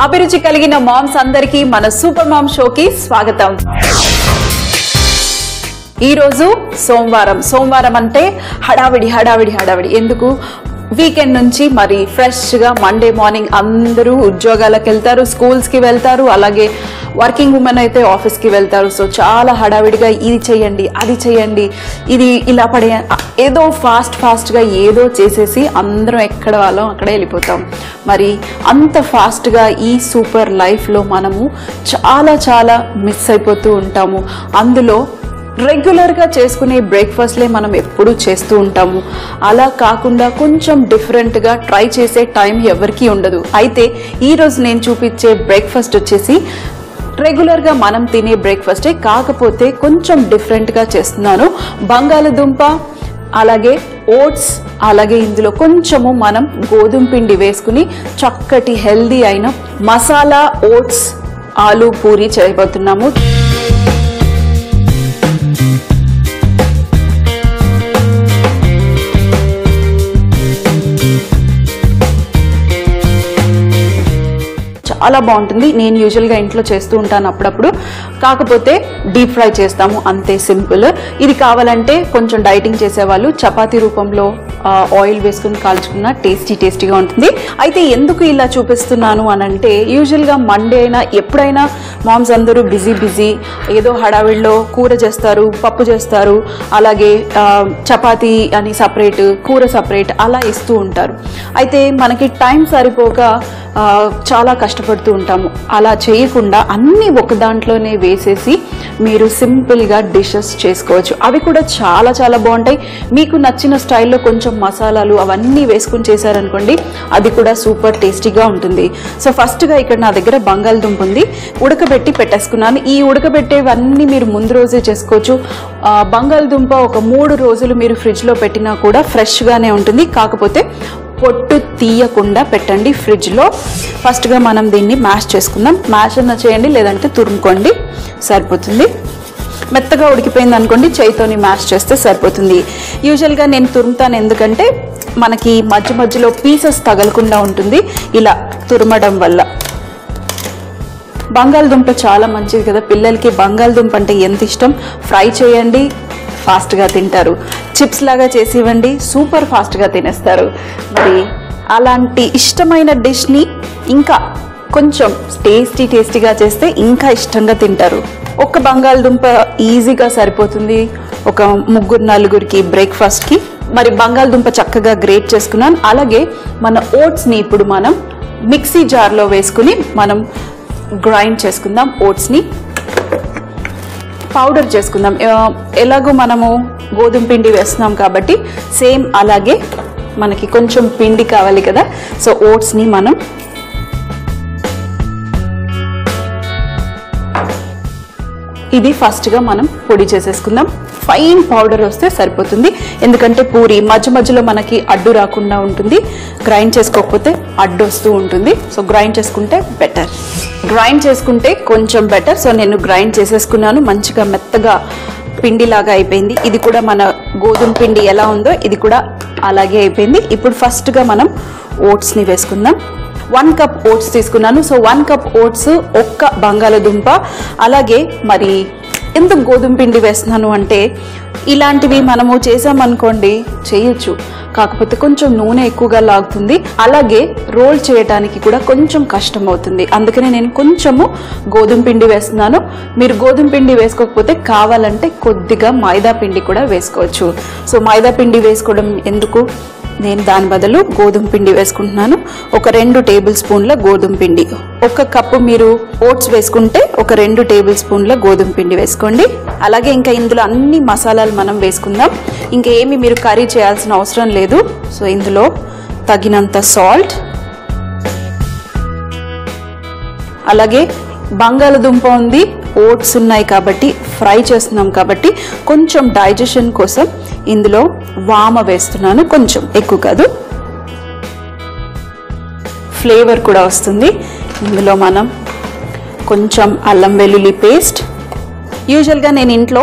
అభిరుచి కలిగిన మామ్స్ అందరికీ మన సూపర్ మామ్ షోకి స్వాగతం. ఈ రోజు సోమవారం అంటే హడావిడి ఎందుకు వీకెండ్ నుంచి మరి ఫ్రెష్గా మండే మార్నింగ్ అందరూ ఉద్యోగాలకు వెళ్తారు, స్కూల్స్కి వెళ్తారు, అలాగే వర్కింగ్ ఉమెన్ అయితే ఆఫీస్కి వెళ్తారు. సో చాలా హడావిడిగా ఇది చేయండి అది చేయండి ఇది ఇలా ఏదో ఫాస్ట్గా ఏదో చేసేసి అందరం ఎక్కడ వాళ్ళం అక్కడే వెళ్ళిపోతాం. మరి అంత ఫాస్ట్గా ఈ సూపర్ లైఫ్లో మనము చాలా మిస్ అయిపోతూ ఉంటాము. అందులో రెగ్యులర్గా చేసుకునే బ్రేక్ఫాస్ట్లే మనం ఎప్పుడూ చేస్తూ ఉంటాము. అలా కాకుండా కొంచెం డిఫరెంట్గా ట్రై చేసే టైం ఎవరికీ ఉండదు. అయితే ఈరోజు నేను చూపించే బ్రేక్ఫాస్ట్ వచ్చేసి రెగ్యులర్గా మనం తినే బ్రేక్ఫాస్టే, కాకపోతే కొంచెం డిఫరెంట్గా చేస్తున్నాను. బంగాళదుంప అలాగే ఓట్స్, అలాగే ఇందులో కొంచెము మనం గోధుమ పిండి వేసుకుని చక్కటి హెల్దీ అయిన మసాలా ఓట్స్ ఆలూ పూరి చేయబోతున్నాము. చాలా బాగుంటుంది. నేను యూజువల్గా ఇంట్లో చేస్తూ ఉంటాను అప్పుడప్పుడు, కాకపోతే డీప్ ఫ్రై చేస్తాము అంతే, సింపుల్. ఇది కావాలంటే కొంచెం డైటింగ్ చేసేవాళ్ళు చపాతీ రూపంలో ఆయిల్ వేసుకుని కాల్చుకున్న టేస్టీగా ఉంటుంది. అయితే ఎందుకు ఇలా చూపిస్తున్నాను అని అంటే, యూజువల్గా మండే అయినా ఎప్పుడైనా మామ్స్ అందరూ బిజీ ఏదో హడావిడిలో కూర చేస్తారు, పప్పు చేస్తారు, అలాగే చపాతీ అని సపరేట్, కూర సపరేట్ అలా ఇస్తూ ఉంటారు. అయితే మనకి టైం సరిపోక చాలా కష్టపడుతూ ఉంటాము. అలా చేయకుండా అన్నీ ఒక దాంట్లోనే వేసేసి మీరు సింపుల్గా డిషెస్ చేసుకోవచ్చు. అవి కూడా చాలా బాగుంటాయి. మీకు నచ్చిన స్టైల్లో కొంచెం మసాలాలు అవన్నీ వేసుకుని చేశారనుకోండి, అది కూడా సూపర్ టేస్టీగా ఉంటుంది. సో ఫస్ట్గా ఇక్కడ నా దగ్గర బంగాళదుంప ఉంది, ఉడకబెట్టి పెట్టేసుకున్నాను. ఈ ఉడకబెట్టేవన్నీ మీరు ముందు రోజే చేసుకోవచ్చు. బంగాళదుంప ఒక 3 రోజులు మీరు ఫ్రిడ్జ్లో పెట్టినా కూడా ఫ్రెష్గానే ఉంటుంది. కాకపోతే పొట్టు తీయకుండా పెట్టండి ఫ్రిడ్జ్లో. ఫస్ట్గా మనం దీన్ని మ్యాష్ చేసుకుందాం. మ్యాష్ అన్న చేయండి, లేదంటే తురుముకోండి, సరిపోతుంది. మెత్తగా ఉడికిపోయింది అనుకోండి, చేయితోని మ్యాష్ చేస్తే సరిపోతుంది. యూజువల్గా నేను తురుముతాను, ఎందుకంటే మనకి మధ్యలో పీసెస్ తగలకుండా ఉంటుంది ఇలా తురమడం వల్ల. బంగాళదుంప చాలా మంచిది కదా, పిల్లలకి బంగాళదుంప అంటే ఎంత ఇష్టం. ఫ్రై చేయండి, ఫాస్ట్గా తింటారు. చిప్స్ లాగా చేసి ఇవ్వండి, సూపర్ ఫాస్ట్గా తినేస్తారు. మరి అలాంటి ఇష్టమైన డిష్ని ఇంకా కొంచెం టేస్టీగా చేస్తే ఇంకా ఇష్టంగా తింటారు. ఒక్క బంగాళదుంప ఈజీగా సరిపోతుంది ఒక 3-4కి బ్రేక్ఫాస్ట్కి. మరి బంగాళదుంప చక్కగా గ్రేట్ చేసుకున్నాను. అలాగే మన ఓట్స్ని ఇప్పుడు మనం మిక్సీ జార్లో వేసుకుని మనం గ్రైండ్ చేసుకుందాం. ఓట్స్ని పౌడర్ చేసుకుందాం. ఎలాగో మనము గోధుమ పిండి వేస్తున్నాం కాబట్టి సేమ్ అలాగే మనకి కొంచెం పిండి కావాలి కదా. సో ఓట్స్ని మనం ఇది ఫస్ట్గా మనం పొడి చేసేసుకుందాం. ఫైన్ పౌడర్ వస్తే సరిపోతుంది, ఎందుకంటే పూరి మధ్యలో మనకి అడ్డు రాకుండా ఉంటుంది. గ్రైండ్ చేసుకోకపోతే అడ్డు వస్తూ ఉంటుంది. సో గ్రైండ్ చేసుకుంటే బెటర్, గ్రైండ్ చేసుకుంటే కొంచెం బెటర్. సో నేను గ్రైండ్ చేసేసుకున్నాను, మంచిగా మెత్తగా పిండిలాగా అయిపోయింది. ఇది కూడా మన గోధుమ పిండి ఎలా ఉందో ఇది కూడా అలాగే అయిపోయింది. ఇప్పుడు ఫస్ట్గా మనం ఓట్స్ని వేసుకుందాం. 1 కప్ ఓట్స్ తీసుకున్నాను. సో 1 కప్ ఓట్స్, 1 బంగాళదుంప, అలాగే మరి ఎందుకు గోధుమ పిండి వేస్తున్నాను అంటే, ఇలాంటివి మనము చేసామనుకోండి చేయొచ్చు, కాకపోతే కొంచెం నూనె ఎక్కువగా లాగుతుంది, అలాగే రోల్ చేయడానికి కూడా కొంచెం కష్టం అవుతుంది. అందుకనే నేను కొంచెము గోధుమ పిండి వేస్తున్నాను. మీరు గోధుమ పిండి వేసుకోకపోతే కావాలంటే కొద్దిగా మైదా పిండి కూడా వేసుకోవచ్చు. సో మైదా పిండి వేసుకోవడం ఎందుకు, నేను దాని బదులు గోధుమ పిండి వేసుకుంటున్నాను. ఒక 2 టేబుల్ స్పూన్ల గోధుమ పిండి. 1 కప్పు మీరు ఓట్స్ వేసుకుంటే ఒక 2 టేబుల్ స్పూన్ల గోధుమ పిండి వేసుకోండి. అలాగే ఇంకా ఇందులో అన్ని మసాలాలు మనం వేసుకుందాం. ఇంకా ఏమి మీరు కర్రీ చేయాల్సిన అవసరం లేదు. సో ఇందులో తగినంత సాల్ట్, అలాగే బంగాళదుంప ఉంది, ఓట్స్ ఉన్నాయి కాబట్టి ఫ్రై చేస్తున్నాం కాబట్టి కొంచెం డైజెషన్ కోసం ఇందులో వామ వేస్తున్నాను, కొంచెం ఎక్కువ కాదు, ఫ్లేవర్ కూడా వస్తుంది. ఇందులో మనం కొంచెం అల్లం వెల్లుల్లి పేస్ట్. యూజువల్గా నేను ఇంట్లో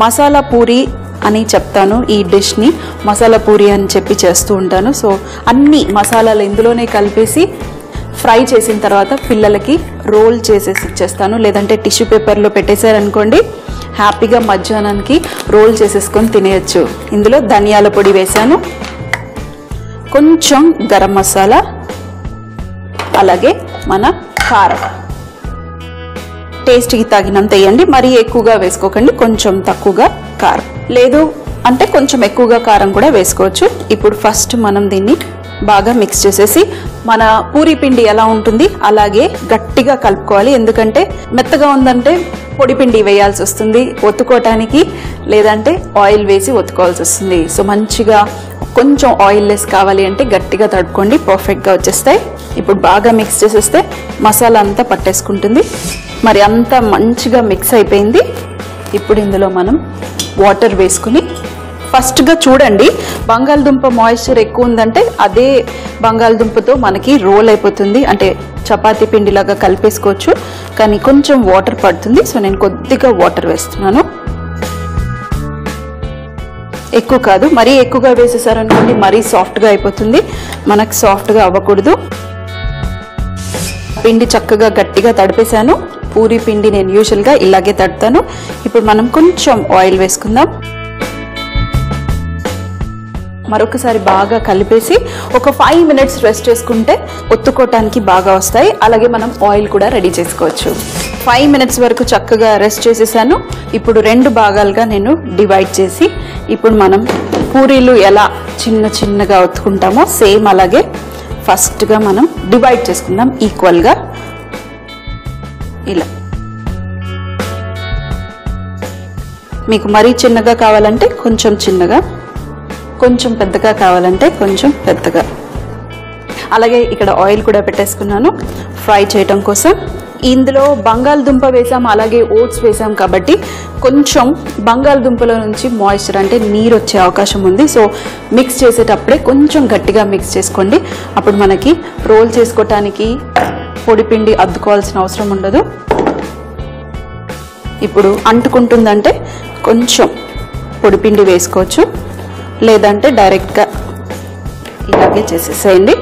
మసాలా పూరి అని చెప్తాను, ఈ డిష్ని మసాలా పూరి అని చెప్పి చేస్తూ ఉంటాను. సో అన్ని మసాలాలు ఇందులోనే కలిపేసి ఫ్రై చేసిన తర్వాత పిల్లలకి రోల్ చేసేసి ఇచ్చేస్తాను. లేదంటే టిష్యూ పేపర్లో పెట్టేశారనుకోండి, హ్యాపీగా మధ్యాహ్నానికి రోల్ చేసేసుకొని తినేయచ్చు. ఇందులో ధనియాల పొడి వేసాను, కొంచెం గరం మసాలా, అలాగే మన కారం టేస్ట్కి తగినంత వేయండి. మరీ ఎక్కువగా వేసుకోకండి, కొంచెం తక్కువగా కారం. లేదు అంటే కొంచెం ఎక్కువగా కారం కూడా వేసుకోవచ్చు. ఇప్పుడు ఫస్ట్ మనం దీన్ని బాగా మిక్స్ చేసేసి మన పూరి పిండి ఎలా ఉంటుంది అలాగే గట్టిగా కలుపుకోవాలి. ఎందుకంటే మెత్తగా ఉందంటే పొడి పిండి వేయాల్సి వస్తుంది ఒత్తుకోవటానికి, లేదంటే ఆయిల్ వేసి ఒత్తుకోవాల్సి వస్తుంది. సో మంచిగా కొంచెం ఆయిల్ లెస్ కావాలి అంటే గట్టిగా తడుపుకోండి, పర్ఫెక్ట్గా వచ్చేస్తాయి. ఇప్పుడు బాగా మిక్స్ చేసేస్తే మసాలా అంతా పట్టేసుకుంటుంది. మరి అంతా మంచిగా మిక్స్ అయిపోయింది. ఇప్పుడు ఇందులో మనం వాటర్ వేసుకుని ఫస్ట్గా చూడండి, బంగాళదుంప మాయిశ్చర్ ఎక్కువ ఉందంటే అదే బంగాళదుంపతో మనకి రోల్ అయిపోతుంది, అంటే చపాతీ పిండిలాగా కలిపేసుకోవచ్చు. కానీ కొంచెం వాటర్ పడుతుంది, సో నేను కొద్దిగా వాటర్ వేస్తున్నాను. ఎక్కువ కాదు, మరీ ఎక్కువగా వేసేసారనుకోండి మరీ సాఫ్ట్గా అయిపోతుంది. మనకు సాఫ్ట్గా అవ్వకూడదు. పిండి చక్కగా గట్టిగా తడిపేశాను. పూరి పిండి నేను యూజువల్గా ఇలాగే తడుతాను. ఇప్పుడు మనం కొంచెం ఆయిల్ వేసుకుందాం. మరొకసారి బాగా కలిపేసి ఒక 5 మినిట్స్ రెస్ట్ చేసుకుంటే ఒత్తుకోవటానికి బాగా వస్తాయి. అలాగే మనం ఆయిల్ కూడా రెడీ చేసుకోవచ్చు. 5 మినిట్స్ వరకు చక్కగా రెస్ట్ చేసేసాను. ఇప్పుడు 2 భాగాలుగా నేను డివైడ్ చేసి ఇప్పుడు మనం పూరీలు ఎలా చిన్న చిన్నగా ఒత్తుకుంటామో సేమ్ అలాగే ఫస్ట్గా మనం డివైడ్ చేసుకుందాం ఈక్వల్గా. ఇలా మీకు మరీ చిన్నగా కావాలంటే కొంచెం చిన్నగా, కొంచెం పెద్దగా కావాలంటే కొంచెం పెద్దగా. అలాగే ఇక్కడ ఆయిల్ కూడా పెట్టేసుకున్నాను ఫ్రై చేయటం కోసం. ఇందులో బంగాళదుంప వేసాం, అలాగే ఓట్స్ వేసాం కాబట్టి కొంచెం బంగాళదుంపలో నుంచి మాయిశ్చర్ అంటే నీరు వచ్చే అవకాశం ఉంది. సో మిక్స్ చేసేటప్పుడే కొంచెం గట్టిగా మిక్స్ చేసుకోండి. అప్పుడు మనకి రోల్ చేసుకోవటానికి పొడిపిండి అద్దుకోవాల్సిన అవసరం ఉండదు. ఇప్పుడు అంటుకుంటుందంటే కొంచెం పొడిపిండి వేసుకోవచ్చు, లేదంటే డైరెక్ట్గా ఇలాగే చేసేసేయండి.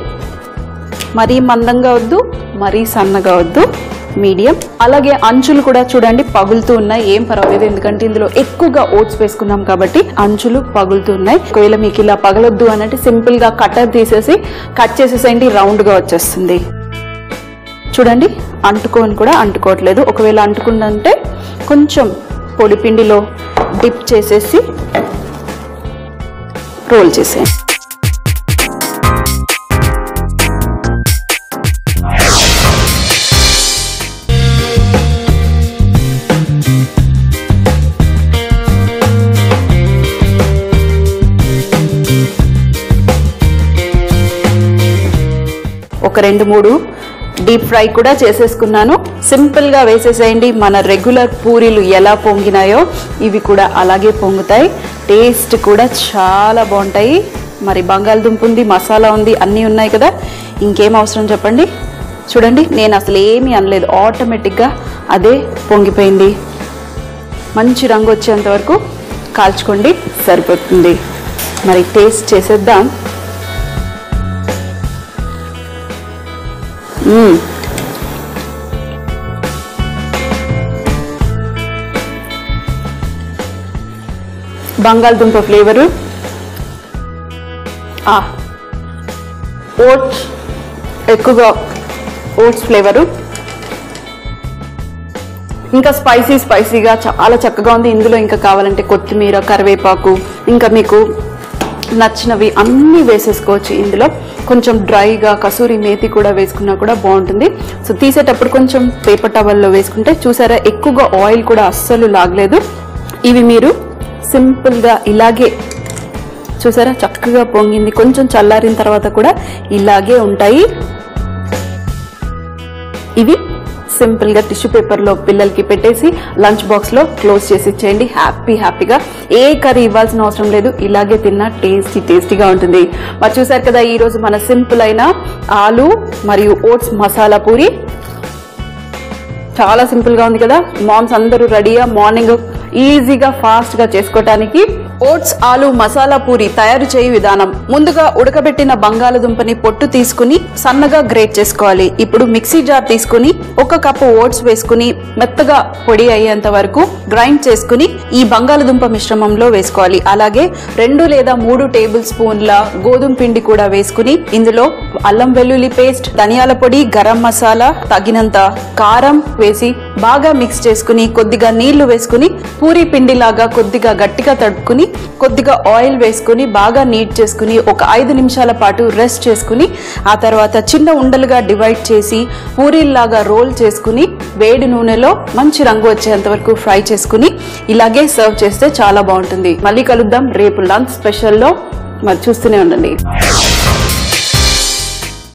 మరీ మందంగా వద్దు, మరీ సన్నగా వద్దు, మీడియం. అలాగే అంచులు కూడా చూడండి పగులుతూ ఉన్నాయి, ఏం పర్వాలేదు ఎందుకంటే ఇందులో ఎక్కువగా ఓట్స్ వేసుకున్నాం కాబట్టి అంచులు పగులుతూ ఉన్నాయి. ఒకవేళ మీకు ఇలా పగలొద్దు అన్నట్టు సింపుల్ గా కట్టర్ తీసేసి కట్ చేసేసేయండి, రౌండ్ గా వచ్చేస్తుంది. చూడండి అంటుకొని కూడా అంటుకోవట్లేదు. ఒకవేళ అంటుకుందంటే కొంచెం పొడి పిండిలో డిప్ చేసేసి రోల్ చేసేయండి. ఒక 2-3 డీప్ ఫ్రై కూడా చేసేసుకున్నాను. సింపుల్ గా వేసేసేయండి. మన రెగ్యులర్ పూరీలు ఎలా పొంగినాయో ఇవి కూడా అలాగే పొంగుతాయి. టేస్ట్ కూడా చాలా బాగుంటాయి. మరి బంగాళదుంప ఉంది, మసాలా ఉంది, అన్నీ ఉన్నాయి కదా, ఇంకేం అవసరం చెప్పండి. చూడండి నేను అసలు ఏమీ అనలేదు, ఆటోమేటిక్గా అదే పొంగిపోయింది. మంచి రంగు వచ్చేంత వరకు కాల్చుకోండి, సరిపోతుంది. మరి టేస్ట్ చేసేద్దాం. బంగాళదుంప ఫ్లేవరు, ఓట్స్ ఎక్కువగా ఓట్స్ ఫ్లేవరు, ఇంకా స్పైసీగా చాలా చక్కగా ఉంది. ఇందులో ఇంకా కావాలంటే కొత్తిమీర, కరివేపాకు, ఇంకా మీకు నచ్చినవి అన్నీ వేసేసుకోవచ్చు. ఇందులో కొంచెం డ్రైగా కసూరి మేతి కూడా వేసుకున్నా కూడా బాగుంటుంది. సో తీసేటప్పుడు కొంచెం పేపర్ టవల్లో వేసుకుంటే చూసారా ఎక్కువగా ఆయిల్ కూడా అస్సలు లాగలేదు. ఇవి మీరు సింపుల్గా ఇలాగే చూసారా చక్కగా పొంగింది. కొంచెం చల్లారిన తర్వాత కూడా ఇలాగే ఉంటాయి. ఇవి సింపుల్గా టిష్యూ పేపర్లో పిల్లలకి పెట్టేసి లంచ్ బాక్స్లో క్లోజ్ చేసి ఇచ్చేయండి. హ్యాపీగా ఏ కర్రీ ఇవ్వాల్సిన అవసరం లేదు, ఇలాగే తిన్నా టేస్టీగా ఉంటుంది. మరి చూసారు కదా ఈరోజు మన సింపుల్ అయిన ఆలు మరియు ఓట్స్ మసాలా పూరి. చాలా సింపుల్గా ఉంది కదా. మామ్స్ అందరూ రెడీగా మార్నింగ్ ఈజీగా ఫాస్ట్గా చేసుకోవటానికి ఓట్స్ ఆలు మసాలా పూరి తయారు చేయు విధానం. ముందుగా ఉడకబెట్టిన బంగాళదుంపని పొట్టు తీసుకుని సన్నగా గ్రేట్ చేసుకోవాలి. ఇప్పుడు మిక్సీ జార్ తీసుకుని 1 కప్పు ఓట్స్ వేసుకుని మెత్తగా పొడి అయ్యేంత వరకు గ్రైండ్ చేసుకుని ఈ బంగాళదుంప మిశ్రమంలో వేసుకోవాలి. అలాగే 2 లేదా 3 టేబుల్ స్పూన్ల గోధుమ పిండి కూడా వేసుకుని ఇందులో అల్లం వెల్లుల్లి పేస్ట్, ధనియాల పొడి, గరం మసాలా, తగినంత కారం వేసి బాగా మిక్స్ చేసుకుని కొద్దిగా నీళ్లు వేసుకుని పూరి పిండిలాగా కొద్దిగా గట్టిగా తడుపుకుని కొద్దిగా ఆయిల్ వేసుకుని బాగా నీట్ చేసుకుని ఒక 5 నిమిషాల పాటు రెస్ట్ చేసుకుని ఆ తర్వాత చిన్న ఉండలుగా డివైడ్ చేసి పూరీల్లాగా రోల్ చేసుకుని వేడి నూనెలో మంచి రంగు వచ్చేంత వరకు ఫ్రై చేసుకుని ఇలాగే సర్వ్ చేస్తే చాలా బాగుంటుంది. మళ్ళీ కలుద్దాం రేపు లంచ్ స్పెషల్లో. మరి చూస్తూనే ఉండండి.